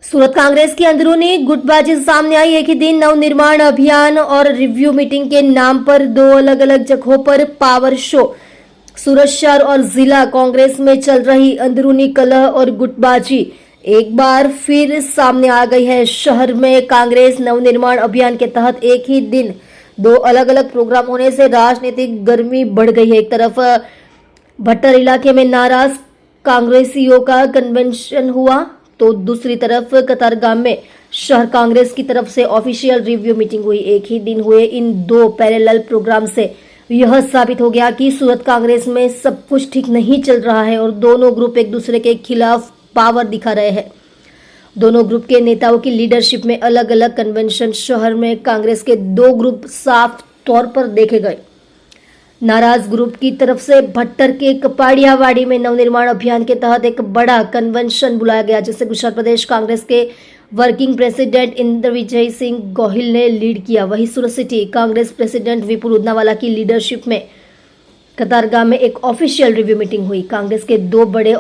सूरत कांग्रेस की अंदरूनी गुटबाजी सामने आई। एक ही दिन नवनिर्माण अभियान और रिव्यू मीटिंग के नाम पर दो अलग अलग जगहों पर पावर शो। सूरत शहर और जिला कांग्रेस में चल रही अंदरूनी कलह और गुटबाजी एक बार फिर सामने आ गई है। शहर में कांग्रेस नवनिर्माण अभियान के तहत एक ही दिन दो अलग अलग प्रोग्राम होने से राजनीतिक गर्मी बढ़ गई है। एक तरफ भट्टर इलाके में नाराज कांग्रेसियों का कन्वेंशन हुआ तो दूसरी तरफ कतारगाम में शहर कांग्रेस की तरफ से ऑफिशियल रिव्यू मीटिंग हुई। एक ही दिन हुए इन दो पैरेलल प्रोग्राम से यह साबित हो गया कि सूरत कांग्रेस में सब कुछ ठीक नहीं चल रहा है और दोनों ग्रुप एक दूसरे के खिलाफ पावर दिखा रहे हैं। दोनों ग्रुप के नेताओं की लीडरशिप में अलग अलग कन्वेंशन। शहर में कांग्रेस के दो ग्रुप साफ तौर पर देखे गए। नाराज ग्रुप की तरफ से भट्टर के कपाड़ियावाड़ी में नवनिर्माण अभियान के तहत एक बड़ा कन्वेंशन बुलाया गया, जिसे गुजरात प्रदेश कांग्रेस के वर्किंग प्रेसिडेंट इंद्र विजय सिंह गोहिल ने लीड किया। वहीं सूरत सिटी कांग्रेस प्रेसिडेंट विपुल उदनावाला की लीडरशिप में कतारगाम में एक ऑफिशियल रिव्यू मीटिंग हुई। कांग्रेस के दो बड़े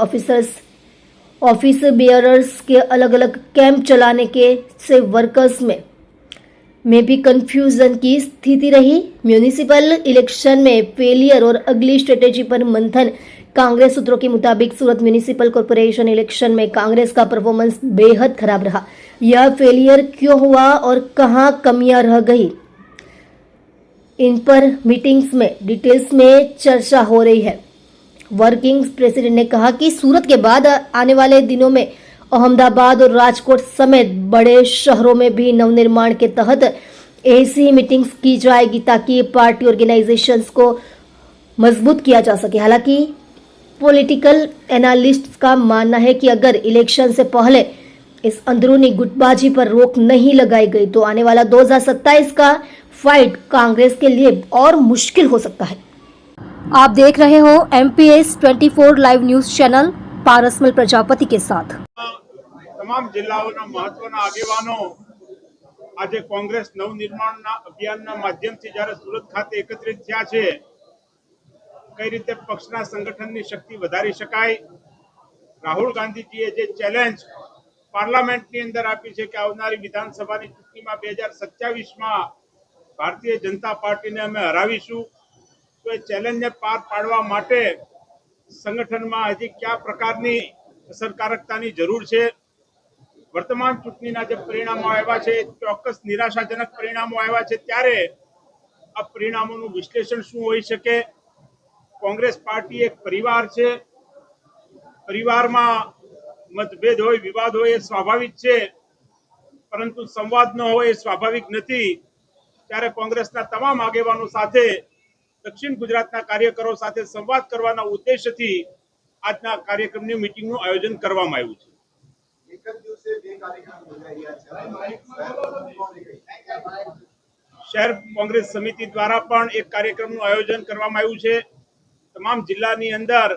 ऑफिस बेयरर्स के अलग अलग कैंप चलाने के से वर्कर्स में भी कंफ्यूजन की स्थिति रही। म्यूनिसिपल इलेक्शन में फेलियर और अगली स्ट्रेटेजी पर मंथन। कांग्रेस सूत्रों के मुताबिक सूरत म्यूनिसिपल कॉर्पोरेशन इलेक्शन में कांग्रेस का परफॉर्मेंस बेहद खराब रहा। यह फेलियर क्यों हुआ और कहां कमियां रह गई, इन पर मीटिंग्स में डिटेल्स में चर्चा हो रही है। वर्किंग प्रेसिडेंट ने कहा कि सूरत के बाद आने वाले दिनों में अहमदाबाद और राजकोट समेत बड़े शहरों में भी नवनिर्माण के तहत ऐसी मीटिंग्स की जाएगी ताकि पार्टी ऑर्गेनाइजेशंस को मजबूत किया जा सके। हालांकि पॉलिटिकल एनालिस्ट्स का मानना है कि अगर इलेक्शन से पहले इस अंदरूनी गुटबाजी पर रोक नहीं लगाई गई तो आने वाला 2027 का फाइट कांग्रेस के लिए और मुश्किल हो सकता है। आप देख रहे हो MPS 24 live news channel Parasmal Prajapati के साथ। તમામ જિલ્લાઓના મહત્વના આગેવાનો આજે કોંગ્રેસ નવનિર્માણના અભિયાનના માધ્યમથી જ્યારે સુરત ખાતે એકત્રિત થયા છે, કઈ રીતે પક્ષના સંગઠનની શક્તિ વધારી શકાય, રાહુલ ગાંધીજીએ જે ચેલેન્જ પાર્લામેન્ટની અંદર આપી છે કે આવનારી વિધાનસભાની ચૂંટણીમાં 2027માં ભારતીય જનતા પાર્ટીને અમે હરાવીશું, તો એ ચેલેન્જને પાર પાડવા માટે સંગઠનમાં હજી કયા પ્રકારની અસરકારકતાની જરૂર છે। વર્તમાન ચૂંટણીના જે પરિણામો આવ્યા છે ચોક્કસ નિરાશાજનક પરિણામો આવ્યા છે, ત્યારે આ પરિણામોનું વિશ્લેષણ શું હોઈ શકે। કોંગ્રેસ પાર્ટી એક પરિવાર છે, પરિવારમાં મતભેદ હોય, વિવાદ હોય એ સ્વાભાવિક છે, પરંતુ સંવાદ ન હોય એ સ્વાભાવિક નથી। ત્યારે કોંગ્રેસના તમામ આગેવાનો સાથે દક્ષિણ ગુજરાતના કાર્યકરો સાથે સંવાદ કરવાના ઉદ્દેશ્યથી આજના કાર્યક્રમની મીટિંગનું આયોજન કરવામાં આવ્યું છે। શહેર કોંગ્રેસ સમિતિ દ્વારા પણ એક કાર્યક્રમનું આયોજન કરવામાં આવ્યું છે। તમામ જિલ્લાની અંદર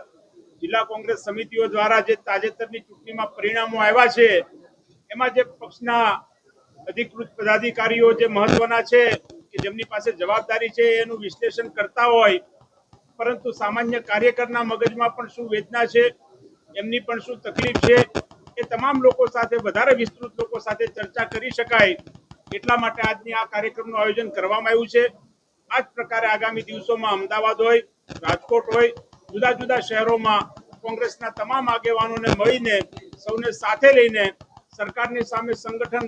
જિલ્લા કોંગ્રેસ સમિતિઓ દ્વારા જે તાજેતરની ચૂંટણીમાં પરિણામો આવ્યા છે એમાં જે પક્ષના અધિકૃત પદાધિકારીઓ જે મહત્વના છે કે જેમની પાસે જવાબદારી છે એનું વિશ્લેષણ કરતા હોય, પરંતુ સામાન્ય કાર્યકરના મગજમાં પણ શું વેદના છે, એમની પણ શું તકલીફ છે, એ તમામ લોકો સાથે વધારે વિસ્તૃત લોકો સાથે ચર્ચા કરી શકાય એટલા માટે આજની આ કાર્યક્રમનું આયોજન કરવામાં આવ્યું છે। આ જ પ્રકારે આગામી દિવસોમાં અમદાવાદ હોય, રાજકોટ હોય, જુદા જુદા શહેરોમાં કોંગ્રેસના તમામ આગેવાનોને મળીને સૌને સાથે લઈને સરકારની સામે સંગઠન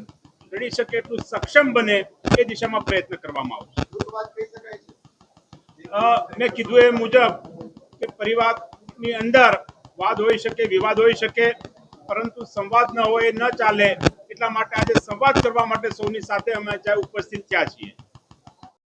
લડી શકે એટલું સક્ષમ બને એ દિશામાં પ્રયત્ન કરવામાં આવશે। મેં કીધું એ મુજબ કે પરિવારની અંદર વાદ હોઈ શકે, વિવાદ હોઈ શકે, પરંતુ સંવાદ ન હોય એ ન ચાલે, એટલા માટે આજે સંવાદ કરવા માટે સૌની સાથે અમે ઉપસ્થિત થયા છીએ।